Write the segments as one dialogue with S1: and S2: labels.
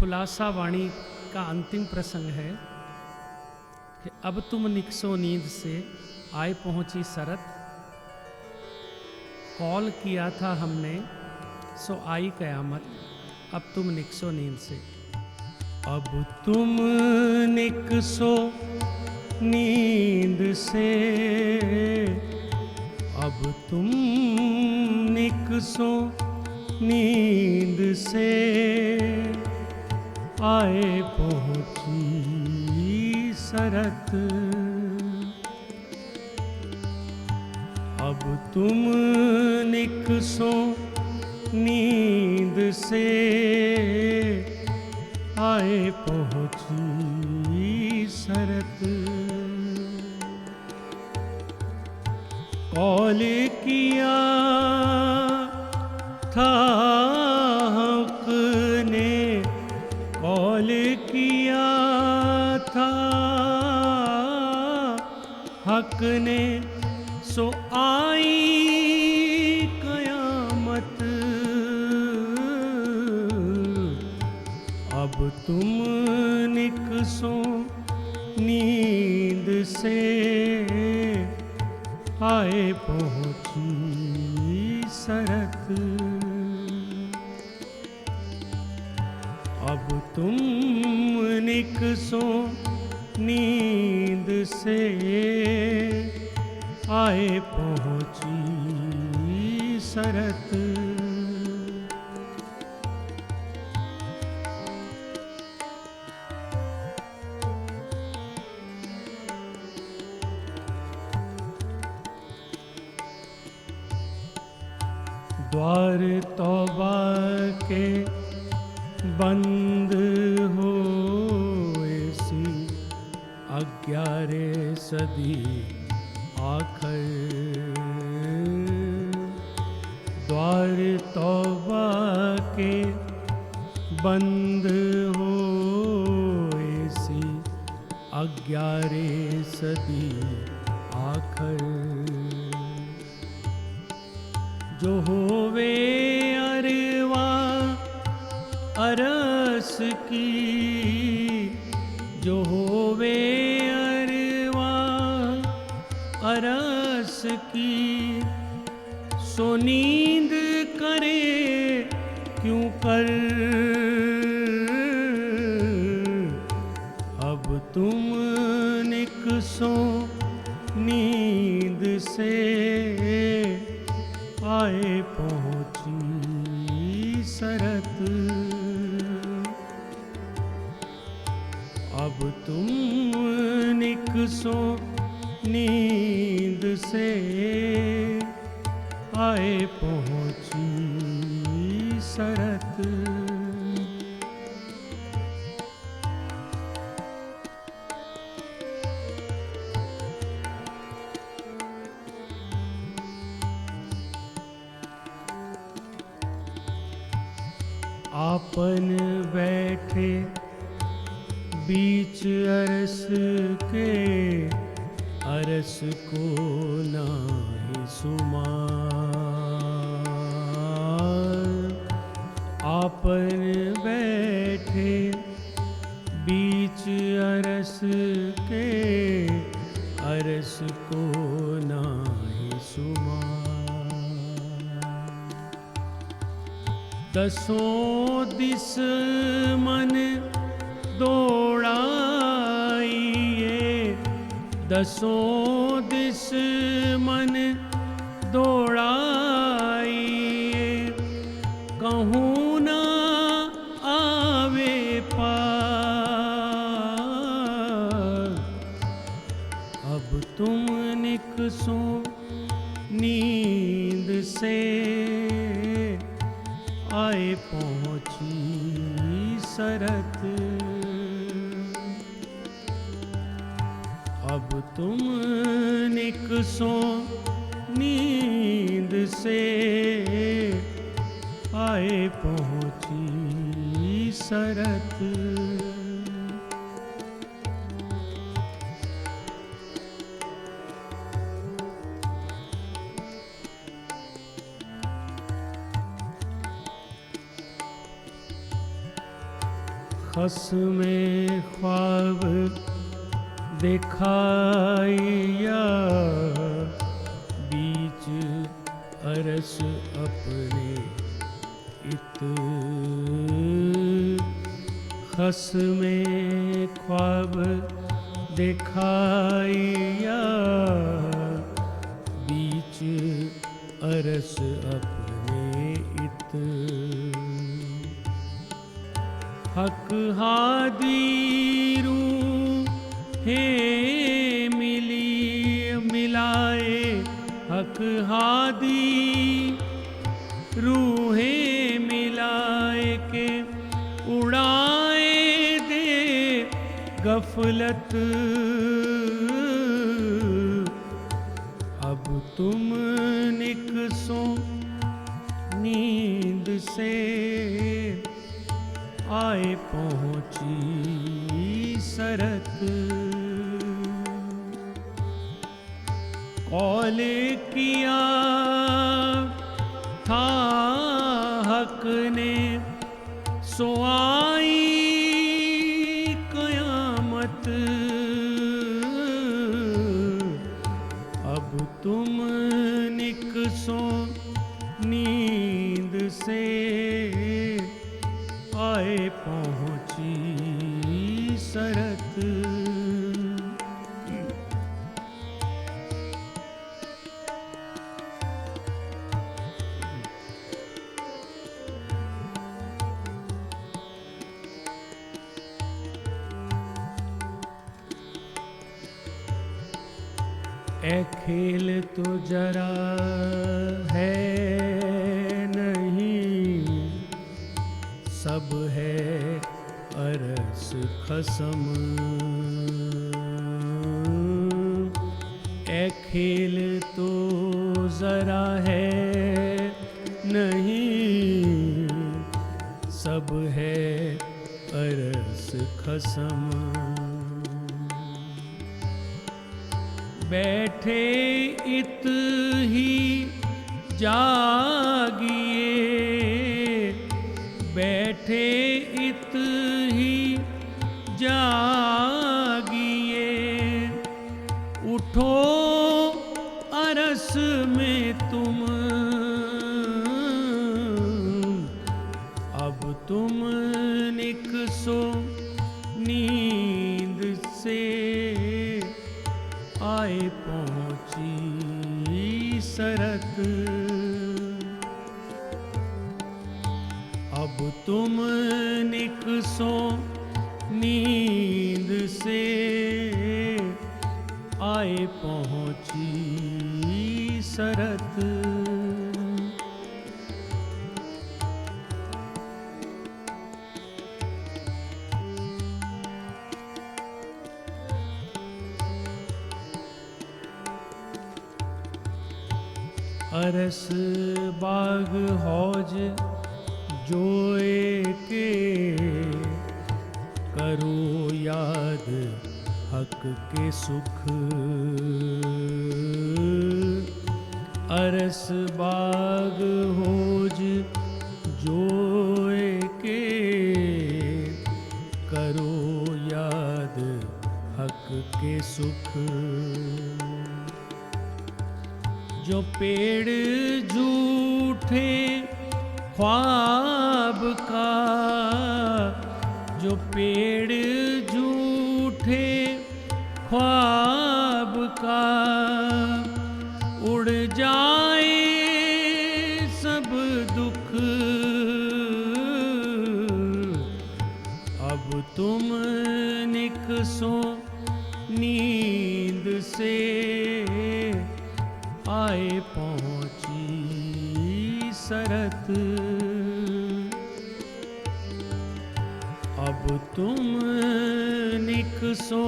S1: खुलासा वाणी का अंतिम प्रसंग है कि अब तुम निकसो नींद से आए पहुंची सरत, कॉल किया था हमने सो आई कयामत, अब तुम निकसो नींद से। अब तुम निकसो नींद से, अब तुम निकसो नींद से, आए पहुंची सरत। अब तुम निकसो नींद से, आए पहुंची सरत। कॉल किया था हक ने, कॉल किया था हक ने, सो आई कयामत। अब तुम निकसो नींद से, आए पहुंची सरत। अब तुम निकसो नींद से, आए पहुंची सरत। द्वार तौबा के बंद हो ऐसी 11 सदी आखिर। द्वार तौबा के बंद हो ऐसी 11 सदी आखिर। जो होवे अरवा अरस की, जो होवे अरवा अरस की, सो नींद करे क्यों कर। अब तुम निकसो नींद से, आए पहुंची सरत। अब तुम निकसो नींद से, आए पहुंची सरत। आपन बैठे बीच अरस के, अरस को नाहि सुमार। आपन बैठे बीच अरस के, अरस को नाहि सुमार। दसों दिस मन दौड़ाइए, दसों दिस मन दौड़ाइए, कहूँ ना आवे पार। अब तुम निकसो नींद से, आए पहुंची सरत। अब तुम निकसो नींद से, आए पहुंची सरत। खस में ख्वाब दिखाइया, बीच अरस अपने इत। खस में ख्वाब दिखाइया, बीच अरस अपने इत। हक हादीरू हे मिली मिलाए, हक हादी रूहे मिलाए के उड़ाए दे गफलत। अब तुम निकसो नींद से, आए पहुंची सरत। कौल किया था हक ने, सो आई कयामत। अब तुम निकसो नींद से, आए पहुंची सरत। ए खेल तो जरा है नहीं, सब है अरस खसम। ए खेल तो जरा है नहीं, सब है अरस खसम। बैठे इत ही जागिए, बैठे इत ही जागिए। उठो अरस में तुम, अब तुम निकसो नींद से, आए पहुंची सरत। अब तुम निकसो नींद से, आए पहुंची सरत। अरस बाग हौज जोए के, करो याद हक के सुख। अरस बाग हौज जोए के, करो याद हक के सुख। जो पेड़ झूठे ख्वाब का, जो पेड़ झूठे ख्वाब का, उड़ जाए सब दुख। अब तुम निकसो नींद से, आए पहुंची सरत। अब तुम निकसो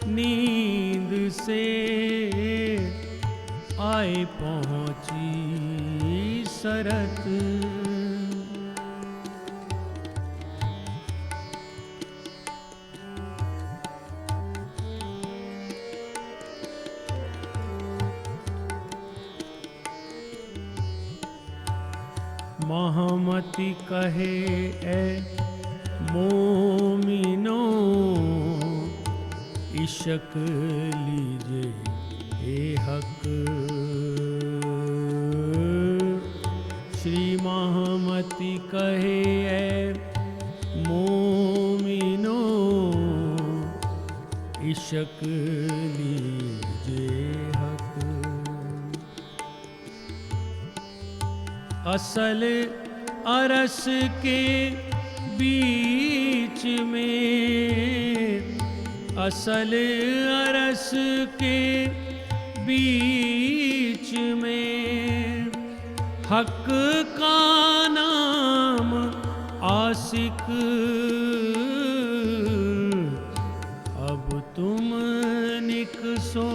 S1: नींद से, आए पहुंची सरत। महामती कहे ए मोह इशक लीजे ए हक। श्री महामति कहे ऐ मोमिनो, इशक लीजे हक। असल अरस के बीच में, असल अरस के बीच में, हक का नाम आशिक। अब तुम निकसो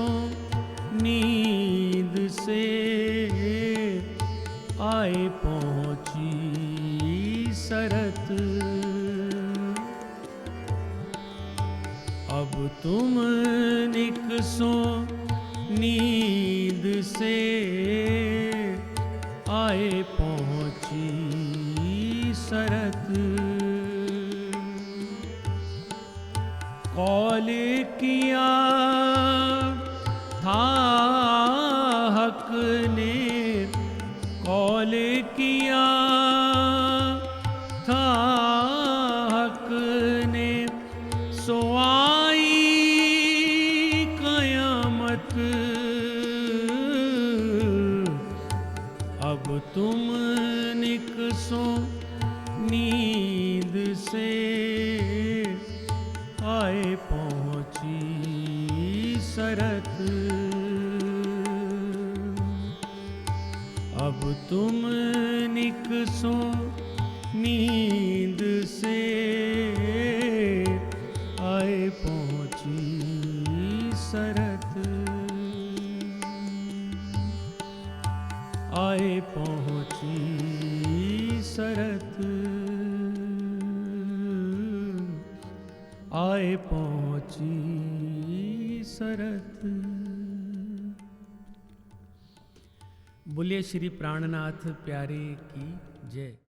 S1: नींद से, आए पहुंची सरत। अब तुम निकसो नींद से, आए पहुंची सरत। कौल किया था हक ने, कौल किया था हक ने, सो आई कयामत। अब तुम निकसो नींद से, आए पहुंची सरत। अब तुम निकसो नींद से, आए पहुंची सरत। आए पहुंची सरत। आए पहुंची सरत। बोलिए श्री प्राणनाथ प्यारे की जय।